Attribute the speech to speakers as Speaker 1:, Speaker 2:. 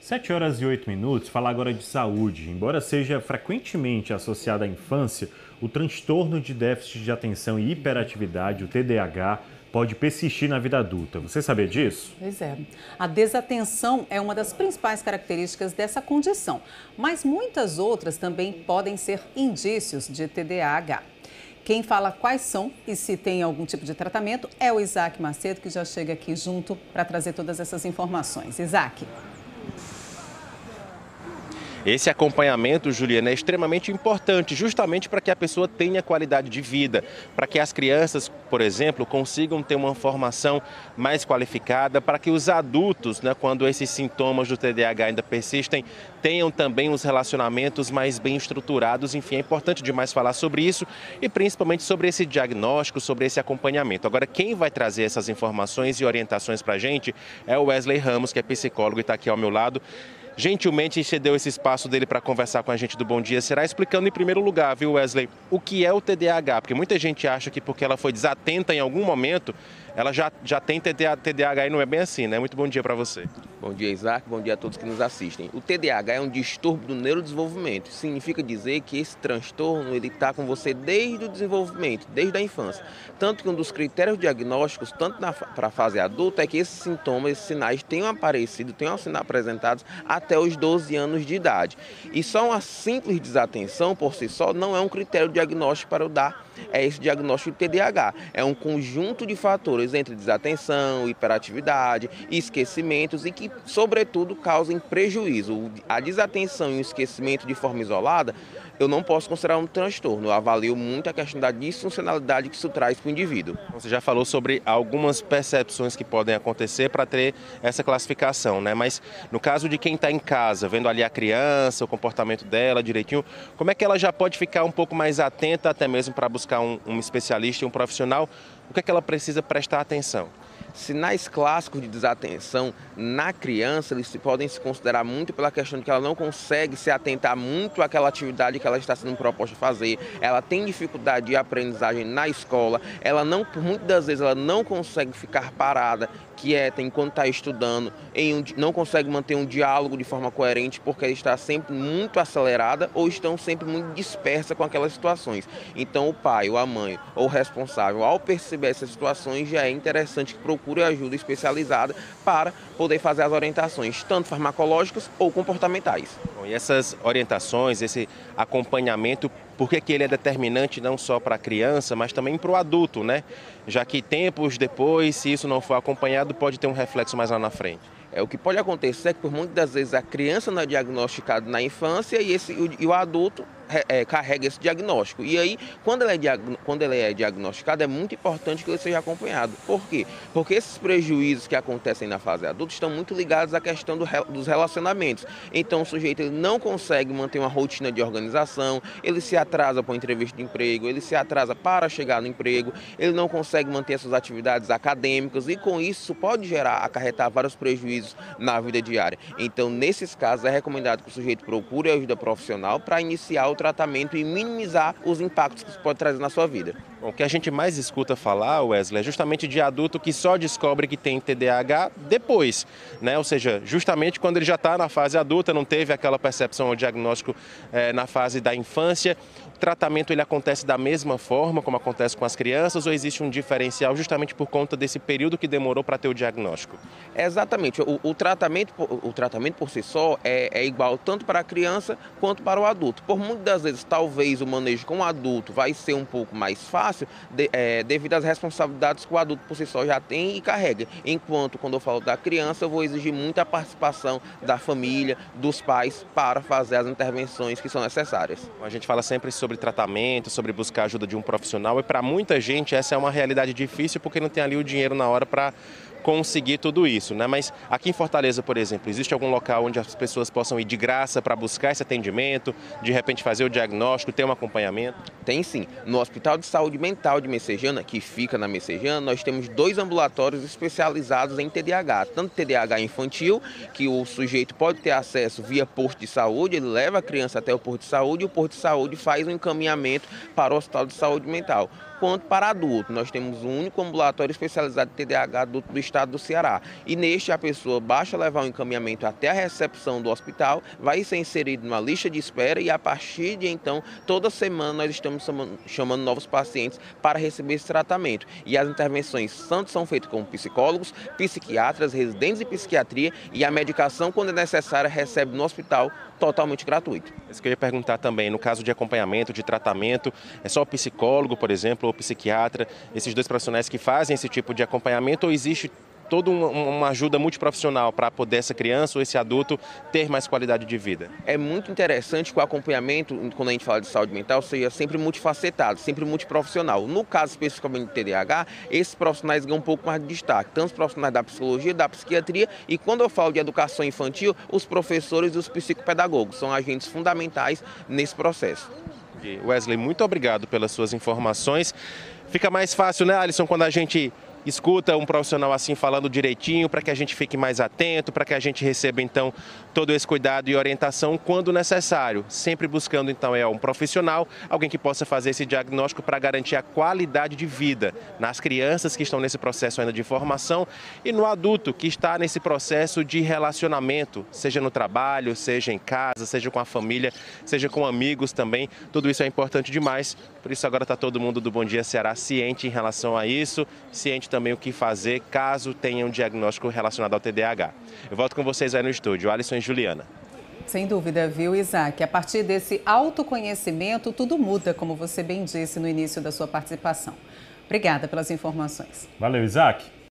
Speaker 1: 7h08. Falar agora de saúde. Embora seja frequentemente associado à infância, o transtorno de déficit de atenção e hiperatividade, o TDAH, pode persistir na vida adulta. Você sabia disso?
Speaker 2: Pois é. A desatenção é uma das principais características dessa condição, mas muitas outras também podem ser indícios de TDAH. Quem fala quais são e se tem algum tipo de tratamento é o Isaac Macedo, que já chega aqui junto para trazer todas essas informações. Isaac.
Speaker 3: Esse acompanhamento, Juliana, é extremamente importante, justamente para que a pessoa tenha qualidade de vida, para que as crianças, por exemplo, consigam ter uma formação mais qualificada, para que os adultos, quando esses sintomas do TDAH ainda persistem, tenham também os relacionamentos mais bem estruturados. Enfim, é importante demais falar sobre isso e principalmente sobre esse diagnóstico, sobre esse acompanhamento. Agora, quem vai trazer essas informações e orientações para a gente é o Wesley Ramos, que é psicólogo e está aqui ao meu lado. Gentilmente cedeu esse espaço dele para conversar com a gente do Bom Dia Será, explicando em primeiro lugar, viu, Wesley, o que é o TDAH, porque muita gente acha que porque ela foi desatenta em algum momento, ela já tem TDAH e não é bem assim, né? Muito bom dia para você.
Speaker 4: Bom dia, Isaac. Bom dia a todos que nos assistem. O TDAH é um distúrbio do neurodesenvolvimento. Significa dizer que esse transtorno ele está com você desde o desenvolvimento, desde a infância. Tanto que um dos critérios diagnósticos, tanto para a fase adulta, é que esses sintomas, esses sinais tenham aparecido, tenham sido apresentados até os 12 anos de idade. E só uma simples desatenção por si só não é um critério diagnóstico para dar esse diagnóstico de TDAH. É um conjunto de fatores entre desatenção, hiperatividade, esquecimentos e que, sobretudo, causem prejuízo. A desatenção e o esquecimento de forma isolada, eu não posso considerar um transtorno. Eu avalio muito a questão da disfuncionalidade que isso traz para o indivíduo.
Speaker 3: Você já falou sobre algumas percepções que podem acontecer para ter essa classificação, né? Mas no caso de quem está em casa, vendo ali a criança, o comportamento dela direitinho, como é que ela já pode ficar um pouco mais atenta, até mesmo para buscar um especialista e um profissional? O que é que ela precisa prestar atenção?
Speaker 4: Sinais clássicos de desatenção na criança, eles podem se considerar muito pela questão de que ela não consegue se atentar muito àquela atividade que ela está sendo proposta a fazer, ela tem dificuldade de aprendizagem na escola, por muitas das vezes ela não consegue ficar parada, quieta, enquanto está estudando, não consegue manter um diálogo de forma coerente porque ela está sempre muito acelerada ou estão sempre muito dispersa com aquelas situações. Então o pai, ou a mãe, ou o responsável, ao perceber essas situações, já é interessante que procure ajuda especializada para poder fazer as orientações, tanto farmacológicas ou comportamentais.
Speaker 3: Bom, e essas orientações, esse acompanhamento, por que ele é determinante não só para a criança, mas também para o adulto, né? Já que tempos depois, se isso não for acompanhado, pode ter um reflexo mais lá na frente.
Speaker 4: O que pode acontecer é que, por muitas das vezes, a criança não é diagnosticada na infância e o adulto carrega esse diagnóstico. E aí, quando ele é diagnosticado, é muito importante que ele seja acompanhado. Por quê? Porque esses prejuízos que acontecem na fase adulta estão muito ligados à questão dos relacionamentos. Então, o sujeito ele não consegue manter uma rotina de organização, ele se atrasa para uma entrevista de emprego, ele se atrasa para chegar no emprego, ele não consegue manter suas atividades acadêmicas e, com isso pode acarretar vários prejuízos na vida diária. Então, nesses casos, é recomendado que o sujeito procure ajuda profissional para iniciar o tratamento e minimizar os impactos que isso pode trazer na sua vida.
Speaker 3: Bom, o que a gente mais escuta falar, Wesley, é justamente de adulto que só descobre que tem TDAH depois, né? Ou seja, justamente quando ele já está na fase adulta, não teve aquela percepção ou diagnóstico na fase da infância. O tratamento ele acontece da mesma forma como acontece com as crianças ou existe um diferencial justamente por conta desse período que demorou para ter o diagnóstico?
Speaker 4: Exatamente. O tratamento por si só é igual tanto para a criança quanto para o adulto. Por muitas das vezes, talvez o manejo com o adulto vai ser um pouco mais fácil devido às responsabilidades que o adulto por si só já tem e carrega. Enquanto, quando eu falo da criança, eu vou exigir muita participação da família, dos pais, para fazer as intervenções que são necessárias.
Speaker 3: A gente fala sempre sobre tratamento, sobre buscar a ajuda de um profissional e para muita gente essa é uma realidade difícil porque não tem ali o dinheiro na hora para conseguir tudo isso, né? Mas aqui em Fortaleza, por exemplo, existe algum local onde as pessoas possam ir de graça para buscar esse atendimento, de repente fazer o diagnóstico, ter um acompanhamento?
Speaker 4: Tem sim. No Hospital de Saúde Mental de Messejana, que fica na Messejana, nós temos 2 ambulatórios especializados em TDAH. Tanto TDAH infantil, que o sujeito pode ter acesso via posto de saúde, ele leva a criança até o posto de saúde e o posto de saúde faz um encaminhamento para o Hospital de Saúde Mental. Quanto para adulto, nós temos o único ambulatório especializado em TDAH adulto do estado estado do Ceará. E neste, a pessoa basta levar um encaminhamento até a recepção do hospital, vai ser inserido numa lista de espera e a partir de então, toda semana nós estamos chamando novos pacientes para receber esse tratamento. E as intervenções tanto são feitas com psicólogos, psiquiatras, residentes de psiquiatria e a medicação, quando é necessária, recebe no hospital totalmente gratuito.
Speaker 3: Isso que eu ia perguntar também, no caso de acompanhamento, de tratamento, é só o psicólogo, por exemplo, ou psiquiatra, esses dois profissionais que fazem esse tipo de acompanhamento, ou existe toda uma ajuda multiprofissional para poder essa criança ou esse adulto ter mais qualidade de vida?
Speaker 4: É muito interessante que o acompanhamento, quando a gente fala de saúde mental, seja sempre multifacetado, sempre multiprofissional. No caso especificamente do TDAH, esses profissionais ganham um pouco mais de destaque, tanto os profissionais da psicologia, da psiquiatria, e quando eu falo de educação infantil, os professores e os psicopedagogos são agentes fundamentais nesse processo.
Speaker 3: Wesley, muito obrigado pelas suas informações. Fica mais fácil, né, Alisson, quando a gente escuta um profissional assim falando direitinho, para que a gente fique mais atento, para que a gente receba então todo esse cuidado e orientação quando necessário, sempre buscando então um profissional, alguém que possa fazer esse diagnóstico para garantir a qualidade de vida nas crianças que estão nesse processo ainda de formação e no adulto que está nesse processo de relacionamento, seja no trabalho, seja em casa, seja com a família, seja com amigos também. Tudo isso é importante demais, por isso agora está todo mundo do Bom Dia Ceará ciente em relação a isso, ciente também o que fazer caso tenha um diagnóstico relacionado ao TDAH. Eu volto com vocês aí no estúdio, Alisson e Juliana.
Speaker 2: Sem dúvida, viu, Isaac? A partir desse autoconhecimento, tudo muda, como você bem disse no início da sua participação. Obrigada pelas informações.
Speaker 1: Valeu, Isaac.